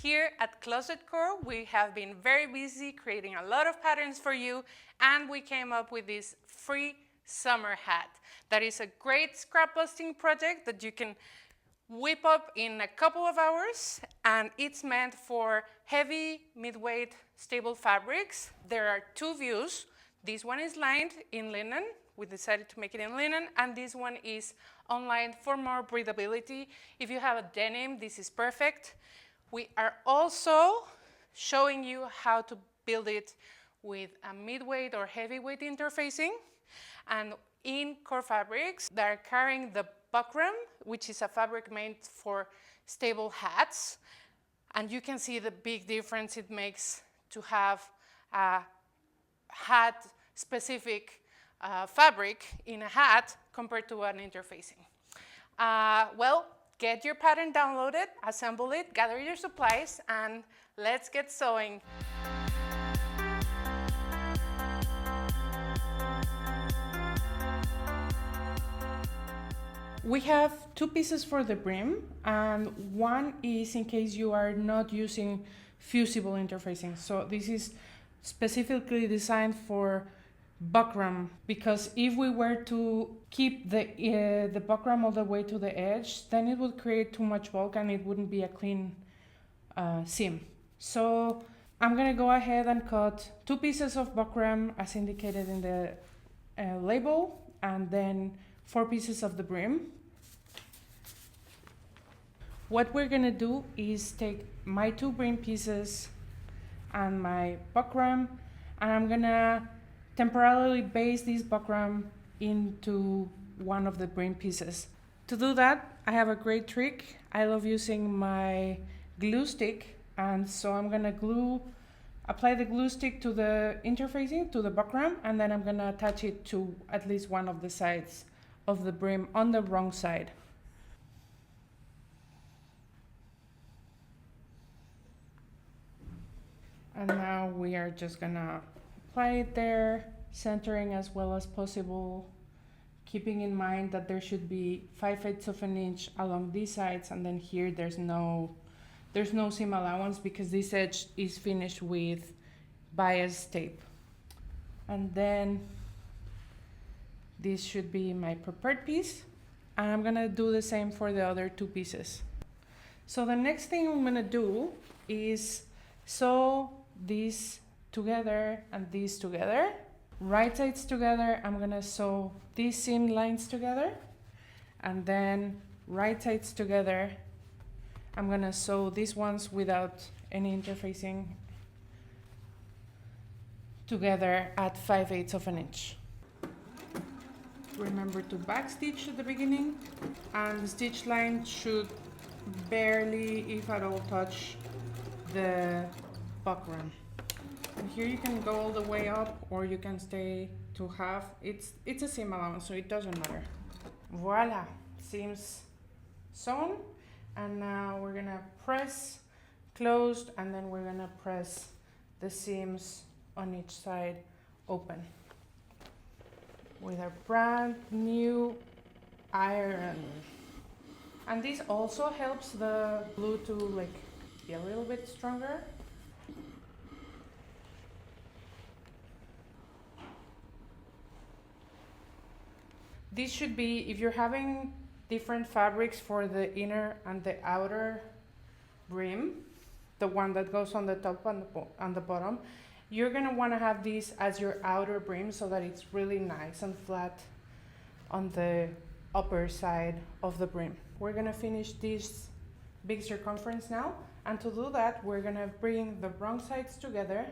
Here at Closet Core, we have been very busy creating a lot of patterns for you, and we came up with this free summer hat. That is a great scrap busting project that you can whip up in a couple of hours, and it's meant for heavy, mid-weight, stable fabrics. There are two views. This one is lined in linen. We decided to make it in linen, and this one is unlined for more breathability. If you have a denim, this is perfect. We are also showing you how to build it with a mid-weight or heavyweight interfacing, and in core fabrics that are carrying the buckram, which is a fabric made for stable hats. And you can see the big difference it makes to have a hat-specific fabric in a hat compared to an interfacing. Well, get your pattern downloaded, assemble it, gather your supplies, and let's get sewing. We have two pieces for the brim, and one is in case you are not using fusible interfacing. So this is specifically designed for buckram, because if we were to keep the buckram all the way to the edge, then it would create too much bulk and it wouldn't be a clean seam. So I'm gonna go ahead and cut two pieces of buckram as indicated in the label, and then 4 pieces of the brim. What we're gonna do is take my 2 brim pieces and my buckram, and I'm gonna temporarily base this buckram into one of the brim pieces. To do that, I have a great trick. I love using my glue stick, and so I'm gonna apply the glue stick to the interfacing, to the buckram, and then I'm gonna attach it to at least one of the sides of the brim on the wrong side. And now we are just gonna apply it there, centering as well as possible, keeping in mind that there should be 5/8 of an inch along these sides, and then here there's no seam allowance because this edge is finished with bias tape. And then this should be my prepared piece, and I'm gonna do the same for the other 2 pieces. So the next thing I'm gonna do is sew these together and these together. Right sides together, I'm gonna sew these seam lines together, and then right sides together, I'm gonna sew these ones without any interfacing together at 5/8 of an inch. Remember to backstitch at the beginning, and the stitch line should barely, if at all, touch the buckram. And here you can go all the way up, or you can stay to half. It's a seam allowance, so it doesn't matter. Voila, seams sewn, and now we're gonna press closed, and then we're gonna press the seams on each side open with a brand new iron. And this also helps the glue to be a little bit stronger. This should be, if you're having different fabrics for the inner and the outer brim, the one that goes on the top and the bottom, you're gonna wanna have this as your outer brim so that it's really nice and flat on the upper side of the brim. We're gonna finish this big circumference now, and to do that, we're gonna bring the wrong sides together,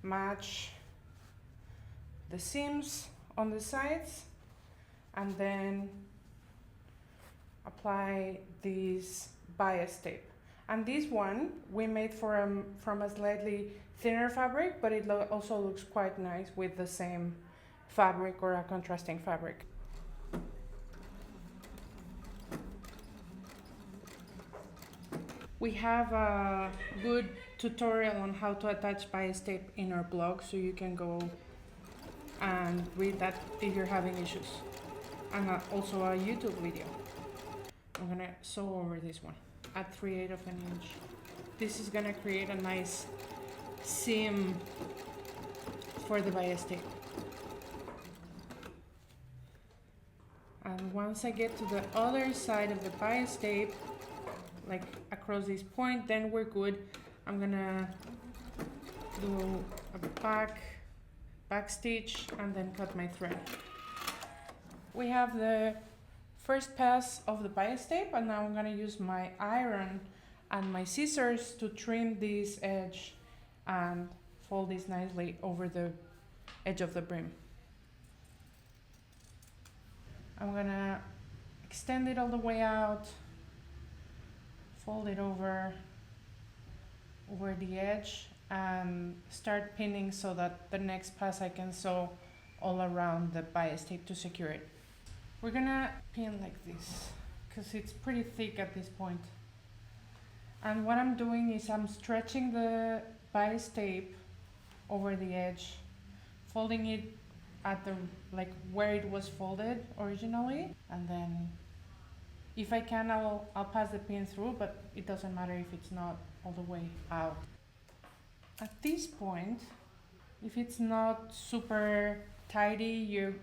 match the seams on the sides, and then apply this bias tape. And this one we made from a slightly thinner fabric, but it also looks quite nice with the same fabric or a contrasting fabric. We have a good tutorial on how to attach bias tape in our blog, so you can go and read that if you're having issues. And also a YouTube video. I'm gonna sew over this one. at 3/8 of an inch. This is gonna create a nice seam for the bias tape. And once I get to the other side of the bias tape, like across this point, then we're good. I'm gonna do a back stitch and then cut my thread. We have the first pass of the bias tape, and now I'm gonna use my iron and my scissors to trim this edge and fold this nicely over the edge of the brim. I'm gonna extend it all the way out, fold it over the edge, and start pinning so that the next pass I can sew all around the bias tape to secure it. We're gonna pin like this because it's pretty thick at this point. And what I'm doing is I'm stretching the bias tape over the edge, folding it at the like where it was folded originally, and then if I can I'll pass the pin through, but it doesn't matter if it's not all the way out. At this point, if it's not super tidy,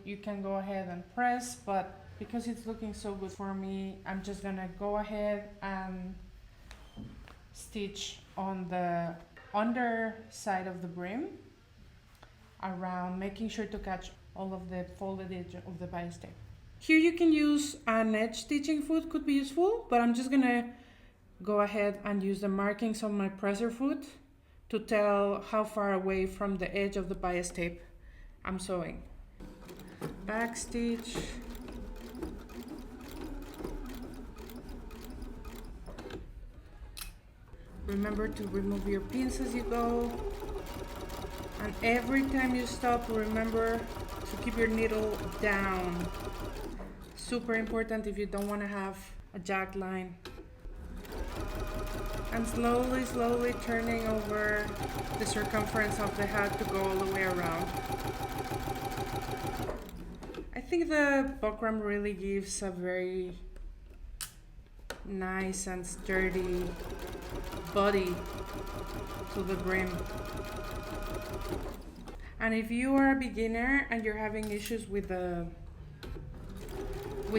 you can go ahead and press, but because it's looking so good for me, I'm just gonna go ahead and stitch on the underside of the brim around, making sure to catch all of the folded edge of the bias tape. Here you can use an edge stitching foot, could be useful, but I'm just gonna go ahead and use the markings on my presser foot to tell how far away from the edge of the bias tape I'm sewing. Back stitch, remember to remove your pins as you go, and every time you stop, remember to keep your needle down. Super important if you don't want to have a jagged line. And slowly turning over the circumference of the hat to go all the way around. I think the buckram really gives a very nice and sturdy body to the brim. And if you are a beginner and you're having issues with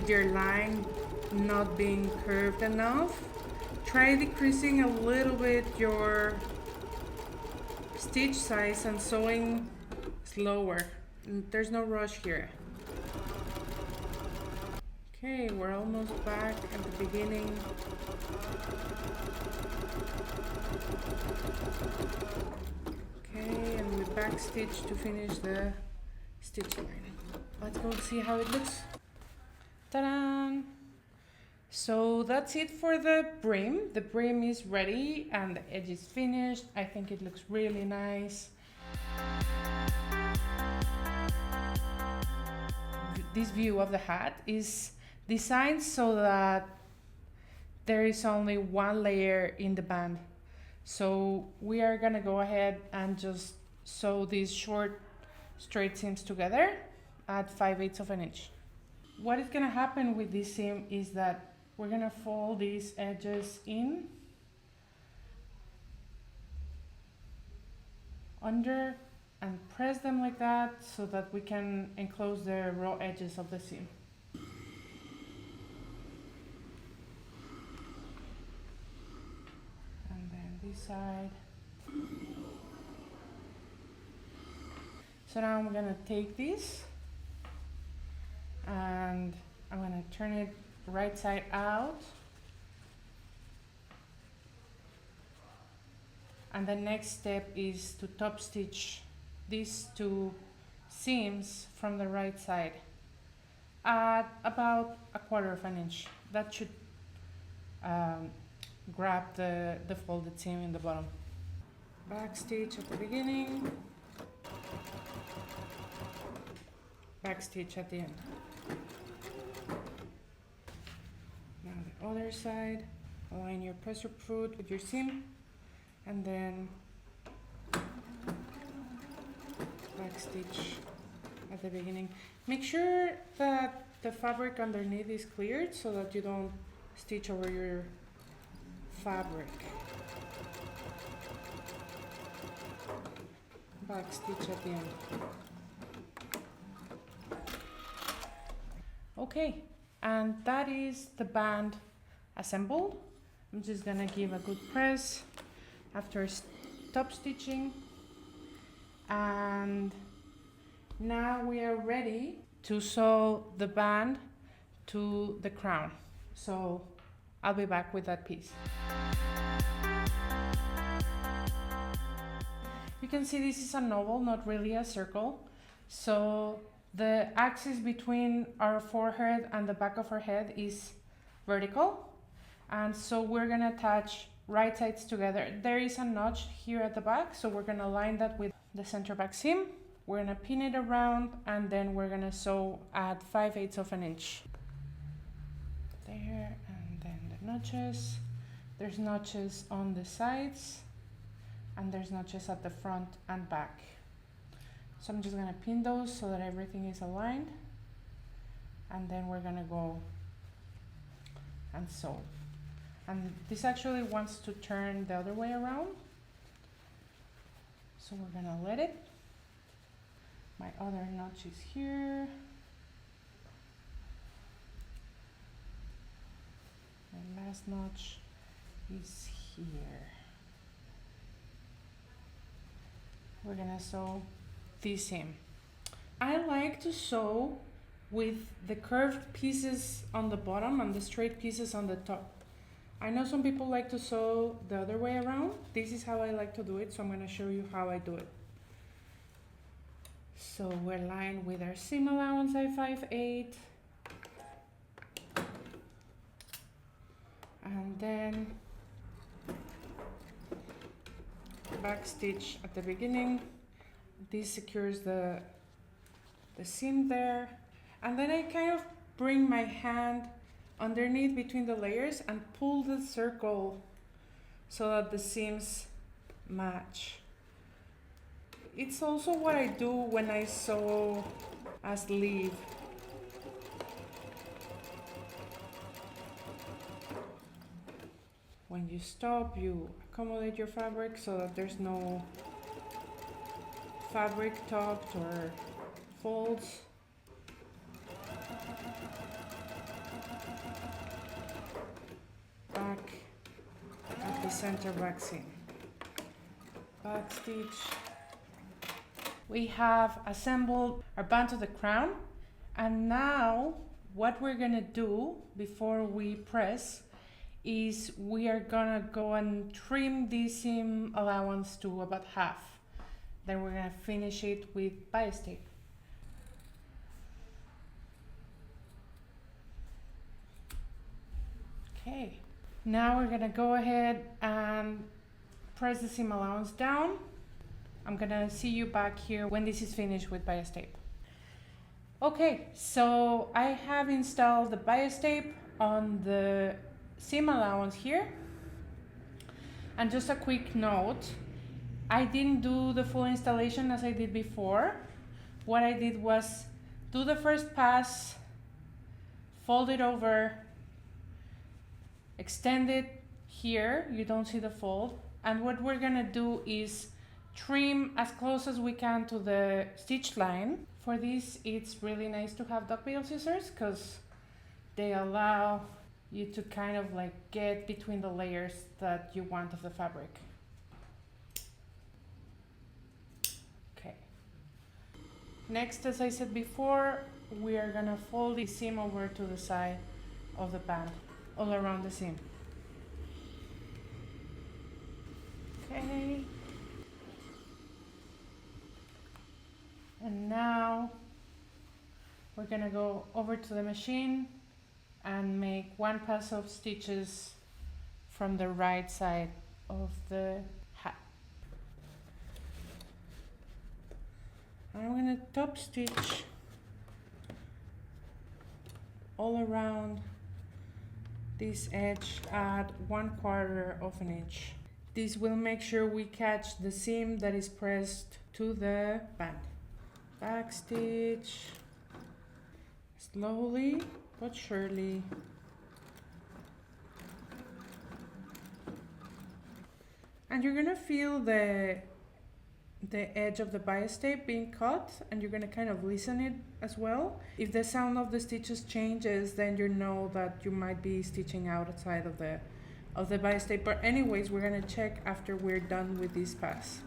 your line not being curved enough, try decreasing a little bit your stitch size and sewing slower. There's no rush here. Okay, we're almost back at the beginning. Okay, and we back stitch to finish the stitch line. Let's go see how it looks. Ta-da! So that's it for the brim. The brim is ready and the edge is finished. I think it looks really nice. This view of the hat is designed so that there is only one layer in the band. So we are gonna go ahead and just sew these short straight seams together at 5/8 of an inch. What is gonna happen with this seam is that we're gonna fold these edges in under and press them like that so that we can enclose the raw edges of the seam. And then this side. So now I'm gonna take this and I'm gonna turn it right side out. And the next step is to top stitch these two seams from the right side at about 1/4 of an inch. That should grab the folded seam in the bottom. Back stitch at the beginning, back stitch at the end. Now the other side, align your presser foot with your seam, and then back stitch at the beginning. Make sure that the fabric underneath is cleared so that you don't stitch over your fabric. Back stitch at the end. Okay, and that is the band assembled. I'm just gonna give a good press after top stitching, and now we are ready to sew the band to the crown. So I'll be back with that piece. You can see this is an oval, not really a circle. So the axis between our forehead and the back of our head is vertical. And so we're gonna attach right sides together. There is a notch here at the back, so we're gonna line that with the center back seam. We're gonna pin it around, and then we're gonna sew at 5/8 of an inch. There, and then the notches. There's notches on the sides, and there's notches at the front and back. So I'm just gonna pin those so that everything is aligned, and then we're gonna go and sew. And this actually wants to turn the other way around, so we're gonna let it. My other notch is here. My last notch is here. We're gonna sew this seam. I like to sew with the curved pieces on the bottom and the straight pieces on the top. I know some people like to sew the other way around. This is how I like to do it, so I'm gonna show you how I do it. So we're lined with our seam allowance at 5/8. And then back stitch at the beginning. This secures the seam there. And then I kind of bring my hand underneath between the layers and pull the circle so that the seams match. It's also what I do when I sew a sleeve. When you stop, you accommodate your fabric so that there's no fabric topped or folds. Back at the center back seam. Back stitch. We have assembled our band to the crown, and now what we're gonna do before we press is we are gonna go and trim the seam allowance to about half. Then we're gonna finish it with bias tape. Okay, now we're gonna go ahead and press the seam allowance down. I'm gonna see you back here when this is finished with bias tape. Okay, so I have installed the bias tape on the seam allowance here. And just a quick note, I didn't do the full installation as I did before. What I did was do the first pass, fold it over, extend it here, you don't see the fold, and what we're gonna do is trim as close as we can to the stitch line. For this, it's really nice to have duckbill scissors because they allow you to kind of like get between the layers that you want of the fabric. Okay. Next, as I said before, we are gonna fold the seam over to the side of the band, all around the seam. Okay. And now we're gonna go over to the machine and make one pass of stitches from the right side of the hat. I'm gonna top stitch all around this edge at 1/4 of an inch. This will make sure we catch the seam that is pressed to the band. Back stitch, slowly but surely. And you're gonna feel the edge of the bias tape being cut, and you're gonna kind of listen it as well. If the sound of the stitches changes, then you know that you might be stitching outside of the bias tape. But anyways, we're gonna check after we're done with this pass.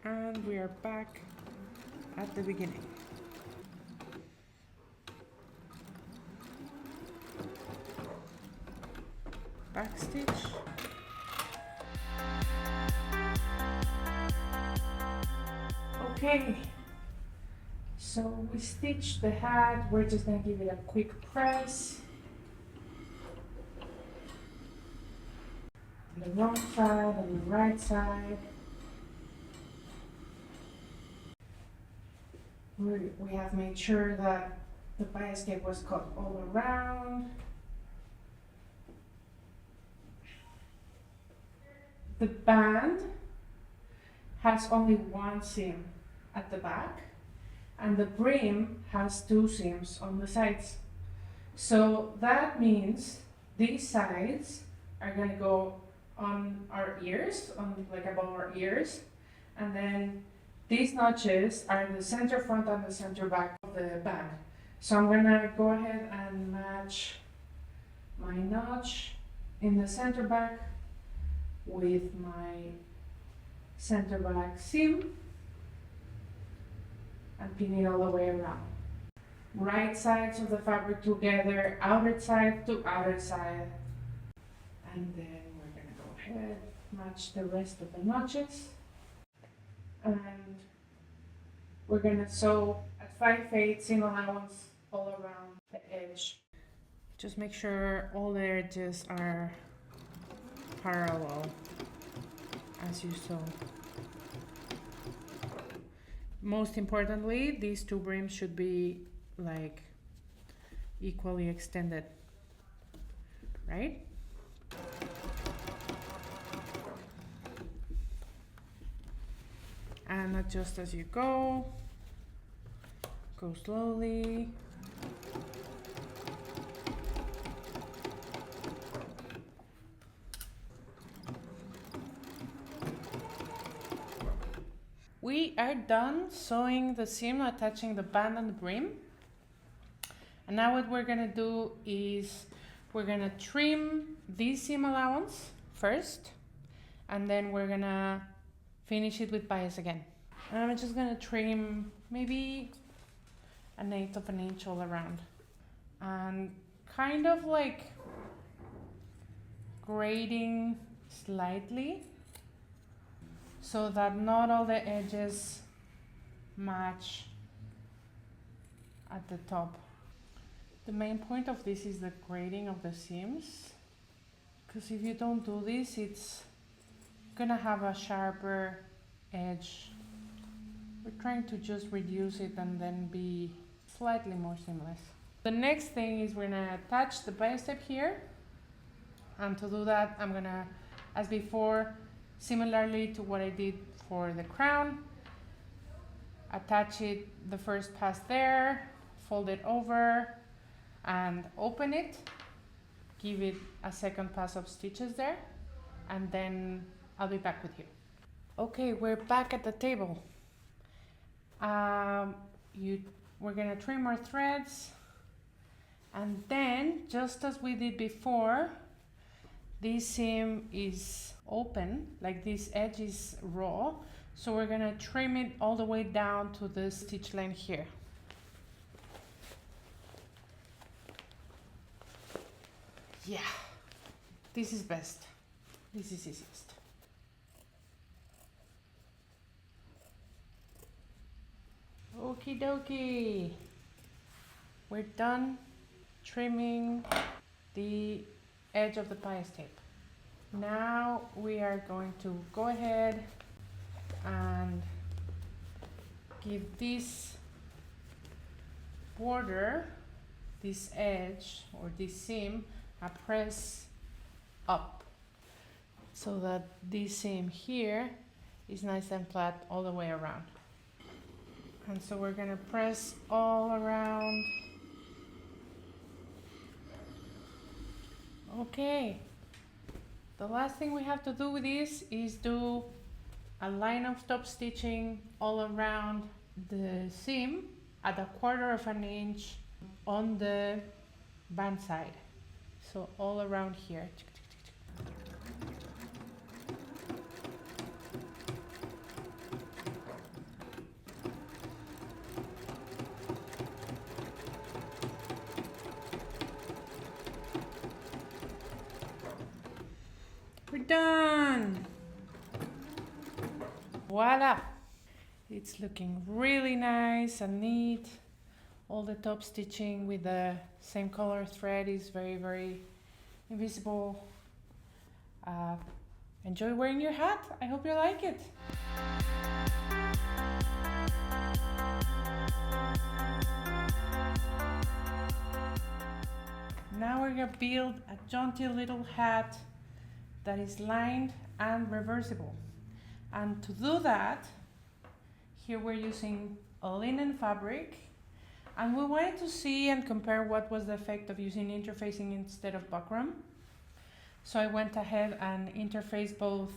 And we are back at the beginning. Back stitch. Okay, so we stitched the hat. We're just gonna give it a quick press. On the wrong side, on the right side. We have made sure that the bias tape was cut all around. The band has only one seam at the back, and the brim has two seams on the sides. So that means these sides are going to go on our ears, on like above our ears, and then these notches are the center front and the center back of the band. So I'm going to go ahead and match my notch in the center back with my center back seam and pin it all the way around. Right sides of the fabric together, outer side to outer side. And then we're going to go ahead, match the rest of the notches. And we're going to sew at 5/8 seam allowance all around the edge. Just make sure all the edges are parallel as you sew. Most importantly, these two brims should be like equally extended, right? And adjust as you go. Go slowly. We are done sewing the seam, attaching the band and the brim. And now what we're gonna do is we're gonna trim this seam allowance first, and then we're gonna finish it with bias again. And I'm just gonna trim maybe 1/8 of an inch all around. And kind of like grading slightly, so that not all the edges match at the top. The main point of this is the grading of the seams, because if you don't do this, it's gonna have a sharper edge. We're trying to just reduce it and then be slightly more seamless. The next thing is we're gonna attach the bias tape here, and to do that I'm gonna, as before, similarly to what I did for the crown, attach it the first pass there, fold it over and open it, give it a second pass of stitches there, and then I'll be back with you. Okay, we're back at the table. We're gonna trim our threads, and then just as we did before, this seam is open, like this edge is raw, so we're gonna trim it all the way down to the stitch line here. Yeah, this is best. This is easiest. Okie dokie. We're done trimming the edge of the bias tape. Now we are going to go ahead and give this border, this edge or this seam, a press up, so that this seam here is nice and flat all the way around. And so we're gonna press all around Okay, the last thing we have to do with this is do a line of top stitching all around the seam at 1/4 inch on the band side. So all around here. We're done! Voila! It's looking really nice and neat. All the top stitching with the same color thread is very invisible. Enjoy wearing your hat. I hope you like it. Now we're gonna build a jaunty little hat that is lined and reversible. And to do that, here we're using a linen fabric, and we wanted to see and compare what was the effect of using interfacing instead of buckram. So I went ahead and interfaced both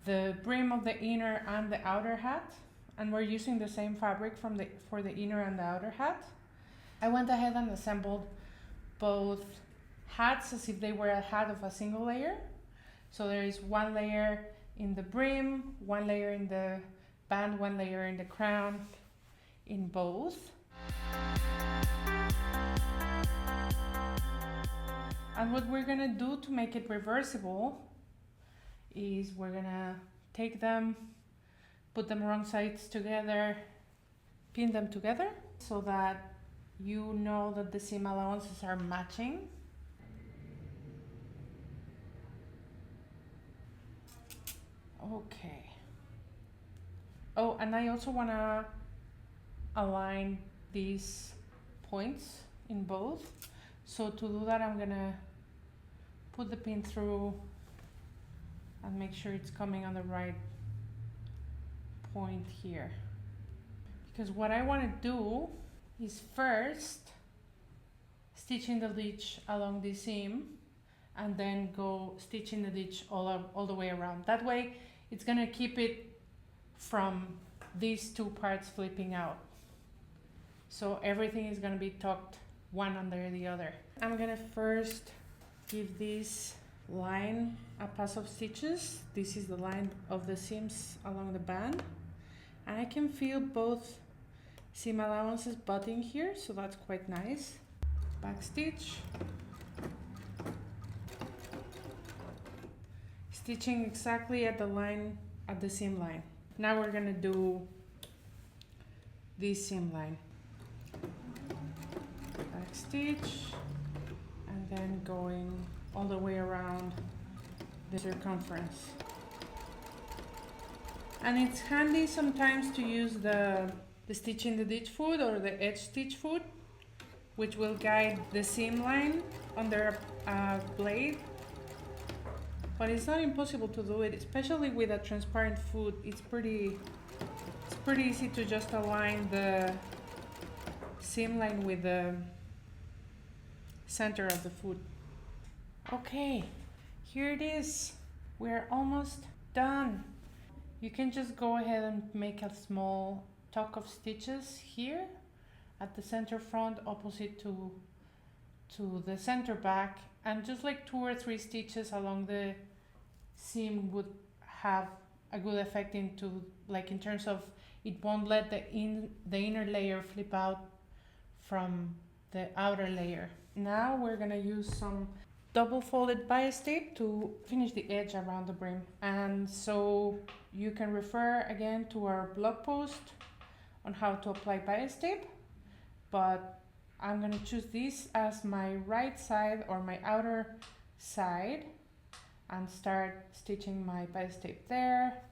the brim of the inner and the outer hat, and we're using the same fabric for the inner and the outer hat. I went ahead and assembled both hats as if they were a hat of a single layer. So there is one layer in the brim, one layer in the band, one layer in the crown, in both. And what we're gonna do to make it reversible is we're gonna take them, put them wrong sides together, pin them together so that you know that the seam allowances are matching. Okay. Oh, and I also want to align these points in both. So to do that, I'm gonna put the pin through and make sure it's coming on the right point here. Because what I want to do is first stitch in the ditch along the seam and then go stitch in the ditch all the way around. That way it's gonna keep it from these two parts flipping out. So everything is gonna be tucked one under the other. I'm gonna first give this line a pass of stitches. This is the line of the seams along the band. And I can feel both seam allowances butting here, so that's quite nice. Back stitch. Stitching exactly at the line, at the seam line. Now we're gonna do this seam line. Back stitch, and then going all the way around the circumference. And it's handy sometimes to use the stitch in the ditch foot or the edge stitch foot, which will guide the seam line under a blade. But it's not impossible to do it, especially with a transparent foot. It's pretty easy to just align the seam line with the center of the foot. Okay, here it is. We're almost done. You can just go ahead and make a small tuck of stitches here at the center front opposite to the center back, and just like 2 or 3 stitches along the seam would have a good effect in terms of it won't let the inner layer flip out from the outer layer. Now we're gonna use some double folded bias tape to finish the edge around the brim. And so you can refer again to our blog post on how to apply bias tape, but I'm gonna choose this as my right side or my outer side and start stitching my bias tape there.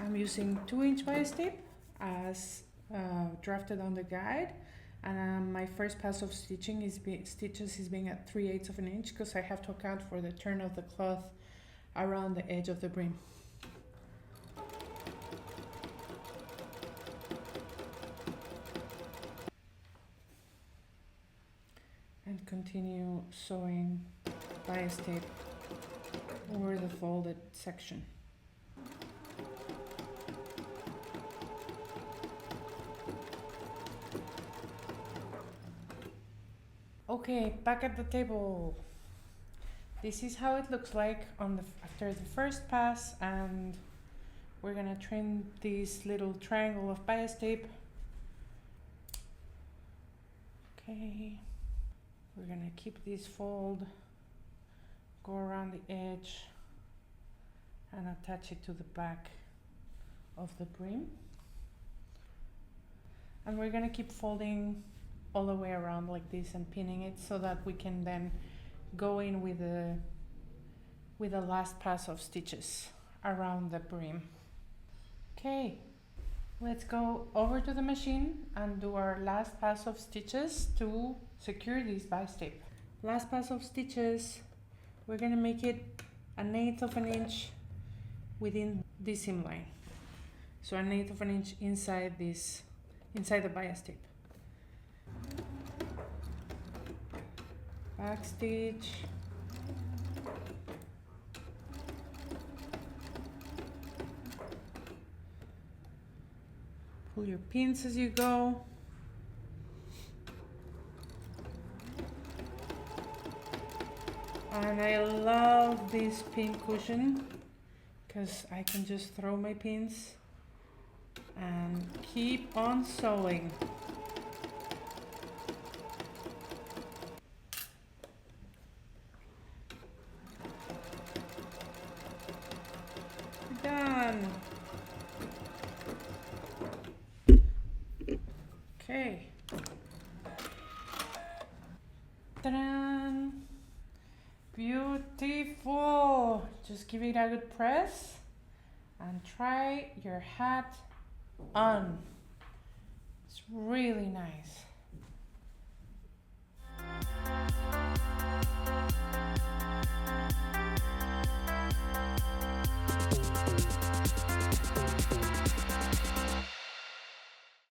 I'm using 2-inch bias tape as drafted on the guide, and my first pass of stitches is being at 3/8 of an inch because I have to account for the turn of the cloth around the edge of the brim. And continue sewing bias tape over the folded section. Okay, back at the table. This is how it looks like after the first pass, and we're gonna trim this little triangle of bias tape. Okay, we're gonna keep this fold, go around the edge, and attach it to the back of the brim. And we're gonna keep folding all the way around like this and pinning it so that we can then go in with the last pass of stitches around the brim. Okay, let's go over to the machine and do our last pass of stitches to secure this bias tape. Last pass of stitches, we're gonna make it 1/8 of an inch within this seam line. So 1/8 of an inch inside the bias tape. Back stitch, pull your pins as you go. And I love this pin cushion because I can just throw my pins and keep on sewing. Done. Okay. Ta-da! Beautiful. Just give it a good press and try your hat on. It's really nice.